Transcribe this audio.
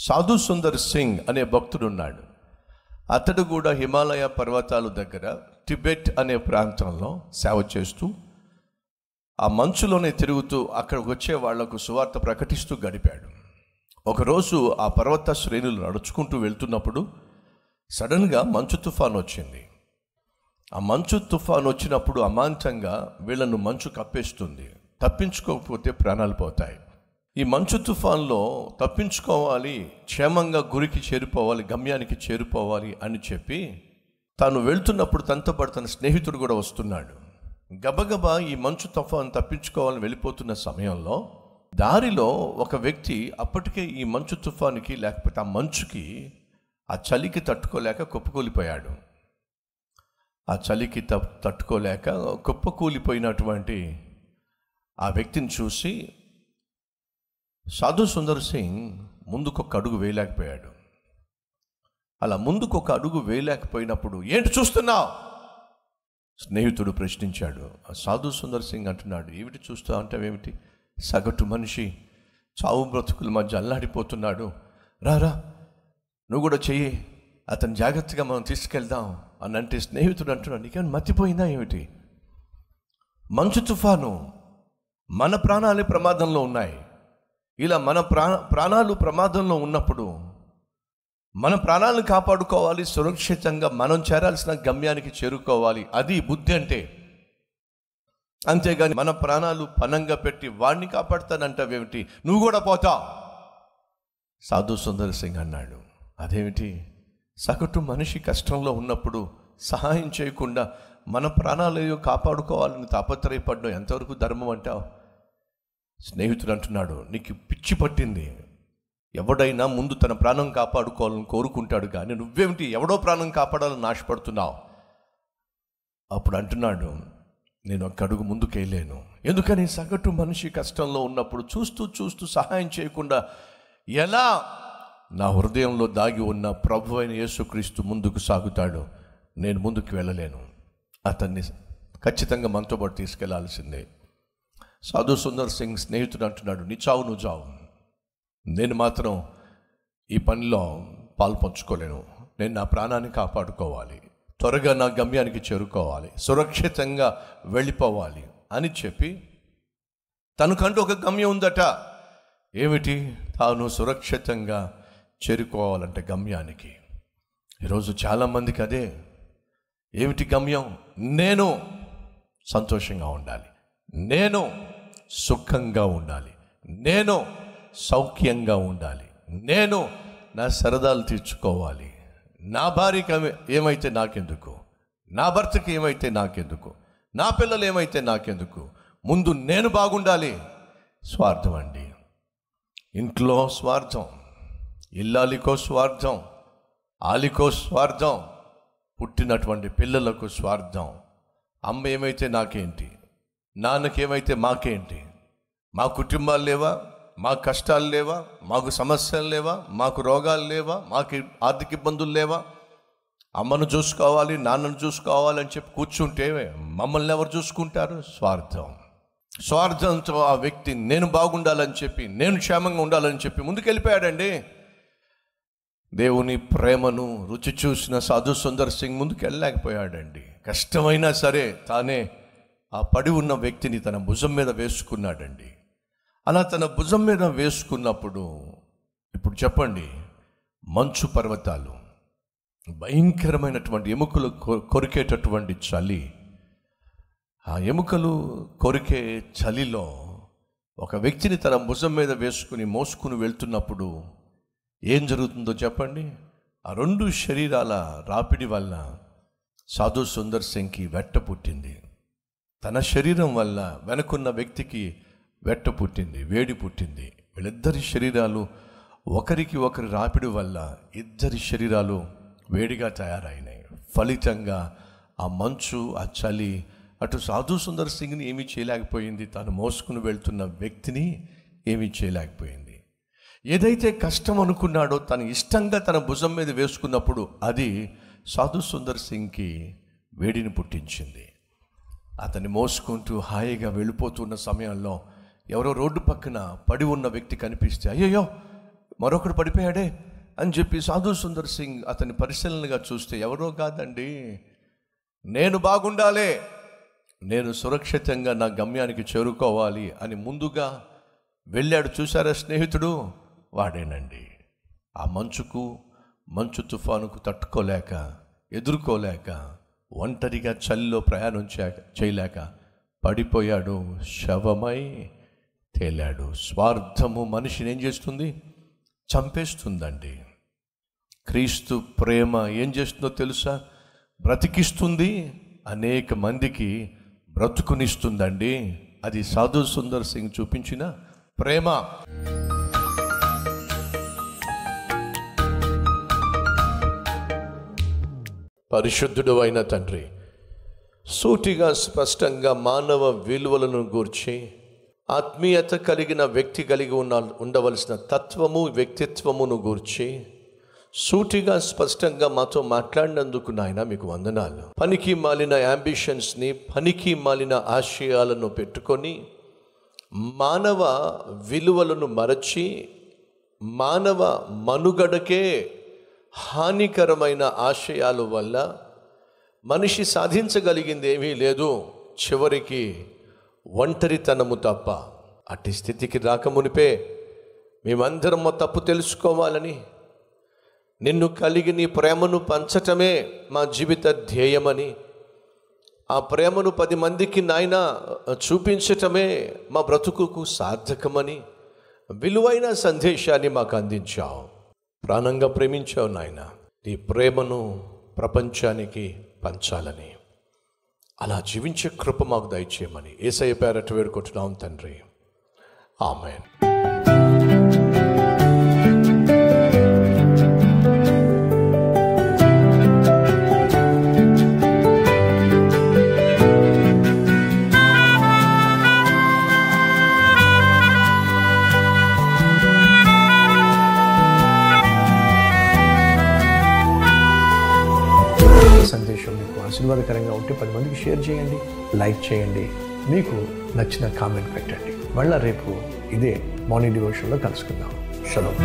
సాధు సుందర్ సింగ్ అనే భక్తుడు ఉన్నాడు. అతడు కూడా హిమాలయ పర్వతాల దగ్గర టిబెట్ అనే ప్రాంతంలో సేవ చేస్తూ ఆ మంచులోనే తిరుగుతూ అక్కడికి వచ్చే వాళ్లకు సువార్త ప్రకటిస్తూ గడిపాడు. ఒకరోజు ఆ పర్వత శ్రేణులు నడుచుకుంటూ వెళ్తున్నప్పుడు సడన్గా మంచు తుఫాను వచ్చింది. ఆ మంచు తుఫాను వచ్చినప్పుడు అమాంతంగా వీళ్ళను మంచు కప్పేస్తుంది. తప్పించుకోకపోతే ప్రాణాలు పోతాయి. ఈ మంచు తుఫాన్లో తప్పించుకోవాలి, క్షేమంగా గురికి చేరిపోవాలి, గమ్యానికి చేరిపోవాలి అని చెప్పి తాను వెళ్తున్నప్పుడు తనతో పాటు తన స్నేహితుడు కూడా వస్తున్నాడు. గబగబా ఈ మంచు తుఫాను తప్పించుకోవాలని వెళ్ళిపోతున్న సమయంలో దారిలో ఒక వ్యక్తి అప్పటికే ఈ మంచు తుఫానుకి లేకపోతే ఆ మంచుకి ఆ చలికి తట్టుకోలేక కుప్పకూలిపోయాడు. ఆ చలికి తట్టుకోలేక కుప్పకూలిపోయినటువంటి ఆ వ్యక్తిని చూసి సాధు సుందర్ సింగ్ ముందుకొక అడుగు వేయలేకపోయాడు. అలా ముందుకొక అడుగు వేయలేకపోయినప్పుడు ఏంటి చూస్తున్నావు స్నేహితుడు ప్రశ్నించాడు. సాధు సుందర్ సింగ్ అంటున్నాడు, ఏమిటి చూస్తావు అంటావేమిటి? సగటు మనిషి చావు బ్రతుకుల మధ్య అల్లాడిపోతున్నాడు. రారా నువ్వు కూడా చెయ్యి, అతను జాగ్రత్తగా మనం తీసుకెళ్దాం అని అంటే స్నేహితుడు అంటున్నాడు, నీకేమైనా మర్చిపోయిందా ఏమిటి? మంచు తుఫాను, మన ప్రాణాలే ప్రమాదంలో ఉన్నాయి. ఇలా మన ప్రాణాలు ప్రమాదంలో ఉన్నప్పుడు మన ప్రాణాలను కాపాడుకోవాలి, సురక్షితంగా మనం చేరాల్సిన గమ్యానికి చేరుకోవాలి. అది బుద్ధి అంటే. అంతేగాని మన ప్రాణాలు పనంగా పెట్టి వాడిని కాపాడుతానంటావేమిటి? నువ్వు కూడా పోతావు. సాధు సుందర్ సింగ్ అన్నాడు, అదేమిటి? సగటు మనిషి కష్టంలో ఉన్నప్పుడు సహాయం చేయకుండా మన ప్రాణాలు కాపాడుకోవాలని తాపత్రయపడడం ఎంతవరకు ధర్మం అంటావు? స్నేహితుడు అంటున్నాడు, నీకు పిచ్చి పట్టింది. ఎవడైనా ముందు తన ప్రాణం కాపాడుకోవాలని కోరుకుంటాడు, కానీ నువ్వేమిటి ఎవడో ప్రాణం కాపాడాలని ఆశపడుతున్నావు? అప్పుడు అంటున్నాడు, నేను ఒక అడుగు ముందుకెళ్ళలేను. ఎందుకని? సగటు మనిషి కష్టంలో ఉన్నప్పుడు చూస్తూ చూస్తూ సహాయం చేయకుండా ఎలా నా హృదయంలో దాగి ఉన్న ప్రభు అయిన యేసుక్రీస్తు ముందుకు సాగుతాడు, నేను ముందుకు వెళ్ళలేను. అతన్ని ఖచ్చితంగా మనతో పాటు తీసుకెళ్లాల్సిందే. సాధు సుందర్ సింగ్ స్నేహితుడు అంటున్నాడు, నీ చావు నువ్వు చావు, నేను మాత్రం ఈ పనిలో పాల్పంచుకోలేను. నేను నా ప్రాణాన్ని కాపాడుకోవాలి, త్వరగా నా గమ్యానికి చేరుకోవాలి, సురక్షితంగా వెళ్ళిపోవాలి అని చెప్పి తనకంటూ ఒక గమ్యం ఉందట. ఏమిటి? తాను సురక్షితంగా చేరుకోవాలంటే గమ్యానికి. ఈరోజు చాలామందికి అదే. ఏమిటి గమ్యం? నేను సంతోషంగా ఉండాలి, నేను సుఖంగా ఉండాలి, నేను సౌఖ్యంగా ఉండాలి, నేను నా సరదాలు తీర్చుకోవాలి, నా భార్యకి ఏమైతే నాకెందుకు, నా భర్తకి ఏమైతే నాకెందుకు, నా పిల్లలు ఏమైతే నాకెందుకు, ముందు నేను బాగుండాలి. స్వార్థం అండి. ఇంట్లో స్వార్థం, ఇల్లాలికో స్వార్థం, ఆలికో స్వార్థం, పుట్టినటువంటి పిల్లలకు స్వార్థం. అమ్మ ఏమైతే నాకేంటి, నాన్నకేమైతే మాకేంటి, మా కుటుంబాలు లేవా, మా కష్టాలు లేవా, మాకు సమస్యలు లేవా, మాకు రోగాలు లేవా, మాకు ఆర్థిక ఇబ్బందులు లేవా, అమ్మను చూసుకోవాలి, నాన్నను చూసుకోవాలి అని చెప్పి కూర్చుంటే మమ్మల్ని ఎవరు చూసుకుంటారు? స్వార్థం. స్వార్థంతో ఆ వ్యక్తి నేను బాగుండాలని చెప్పి, నేను క్షేమంగా ఉండాలని చెప్పి ముందుకెళ్ళిపోయాడండి. దేవుని ప్రేమను రుచి చూసిన సాధు సుందర్ సింగ్ ముందుకు వెళ్ళలేకపోయాడండి. కష్టమైనా సరే తానే ఆ పడి ఉన్న వ్యక్తిని తన భుజం మీద వేసుకున్నాడండి. అలా తన భుజం మీద వేసుకున్నప్పుడు ఇప్పుడు చెప్పండి, మంచు పర్వతాలు, భయంకరమైనటువంటి ఎముకలు కొరికేటటువంటి చలి, ఆ ఎముకలు కొరికే చలిలో ఒక వ్యక్తిని తన భుజం మీద వేసుకుని మోసుకుని వెళ్తున్నప్పుడు ఏం జరుగుతుందో చెప్పండి. ఆ రెండు శరీరాల రాపిడి వల్ల సాధు సుందర్ సింగ్కి వెట్ట పుట్టింది. తన శరీరం వల్ల వెనకున్న వ్యక్తికి వెట్ట పుట్టింది, వేడి పుట్టింది. వీళ్ళిద్దరి శరీరాలు ఒకరికి ఒకరి రాపిడి వల్ల ఇద్దరి శరీరాలు వేడిగా తయారైనాయి. ఫలితంగా ఆ మంచు, ఆ చలి అటు సాధు సుందర్ సింగ్ని ఏమీ చేయలేకపోయింది, తాను మోసుకుని వెళ్తున్న వ్యక్తిని ఏమీ చేయలేకపోయింది. ఏదైతే కష్టం అనుకున్నాడో తను ఇష్టంగా తన భుజం మీద వేసుకున్నప్పుడు అది సాధు సుందర్ సింగ్కి వేడిని పుట్టించింది. అతన్ని మోసుకుంటూ హాయిగా వెళ్ళిపోతున్న సమయంలో ఎవరో రోడ్డు పక్కన పడి ఉన్న వ్యక్తి కనిపిస్తే, అయ్యయ్యో మరొకడు పడిపోయాడే అని చెప్పి సాధు సుందర్ సింగ్ అతని పరిశీలనగా చూస్తే ఎవరో కాదండి, నేను బాగుండాలి, నేను సురక్షితంగా నా గమ్యానికి చేరుకోవాలి అని ముందుగా వెళ్ళాడు. చూసారా స్నేహితుడు? వాడేనండి. ఆ మంచు తుఫానుకు తట్టుకోలేక, ఎదుర్కోలేక, ఒంటరిగా చలిలో ప్రయాణం చేయలేక పడిపోయాడు, శవమై తేలాడు. స్వార్థము మనిషిని ఏం చేస్తుంది? చంపేస్తుందండి. క్రీస్తు ప్రేమ ఏం చేస్తుందో తెలుసా? బ్రతికిస్తుంది, అనేక మందికి బ్రతుకునిస్తుందండి. అది సాధు సుందర్ సింగ్ చూపించిన ప్రేమ. పరిశుద్ధుడు అయిన తండ్రి, సూటిగా స్పష్టంగా మానవ విలువలను గూర్చి, ఆత్మీయత కలిగిన వ్యక్తి కలిగి ఉండవలసిన తత్వము, వ్యక్తిత్వమును గూర్చి సూటిగా స్పష్టంగా మాతో మాట్లాడినందుకు నాయన మీకు వందనాలు. పనికి మాలిన యాంబిషన్స్ని, పనికి మాలిన ఆశయాలను పెట్టుకొని మానవ విలువలను మరచి మానవ మనుగడకే హానికరమైన ఆశయాల వల్ల మనిషి సాధించగలిగింది ఏమీ లేదు, చివరికి ఒంటరితనము తప్ప. అట్టి స్థితికి రాకమునిపే మేమందరం మా తప్పు తెలుసుకోవాలని, నిన్ను కలిగి నీ ప్రేమను పంచటమే మా జీవిత ధ్యేయమని, ఆ ప్రేమను 10 మందికి నాయన చూపించటమే మా బ్రతుకుకు సార్థకమని విలువైన సందేశాన్ని మాకు అందించావు. ప్రాణంగా ప్రేమించావు నాయన. నీ ప్రేమను ప్రపంచానికి పంచాలని, అలా జీవించే కృప మాకు దయచేయమని యేసయ్య పేరట వేడుకుంటున్నాం తండ్రి. ఆమేన్. సందేశం మీకు ఆశీర్వాదకరంగా ఉంటే 10 మందికి షేర్ చేయండి, లైక్ చేయండి, మీకు నచ్చిన కామెంట్ పెట్టండి. మళ్ళీ రేపు ఇదే మార్నింగ్ డివోషన్లో కలుసుకుందాం. షలోమ్.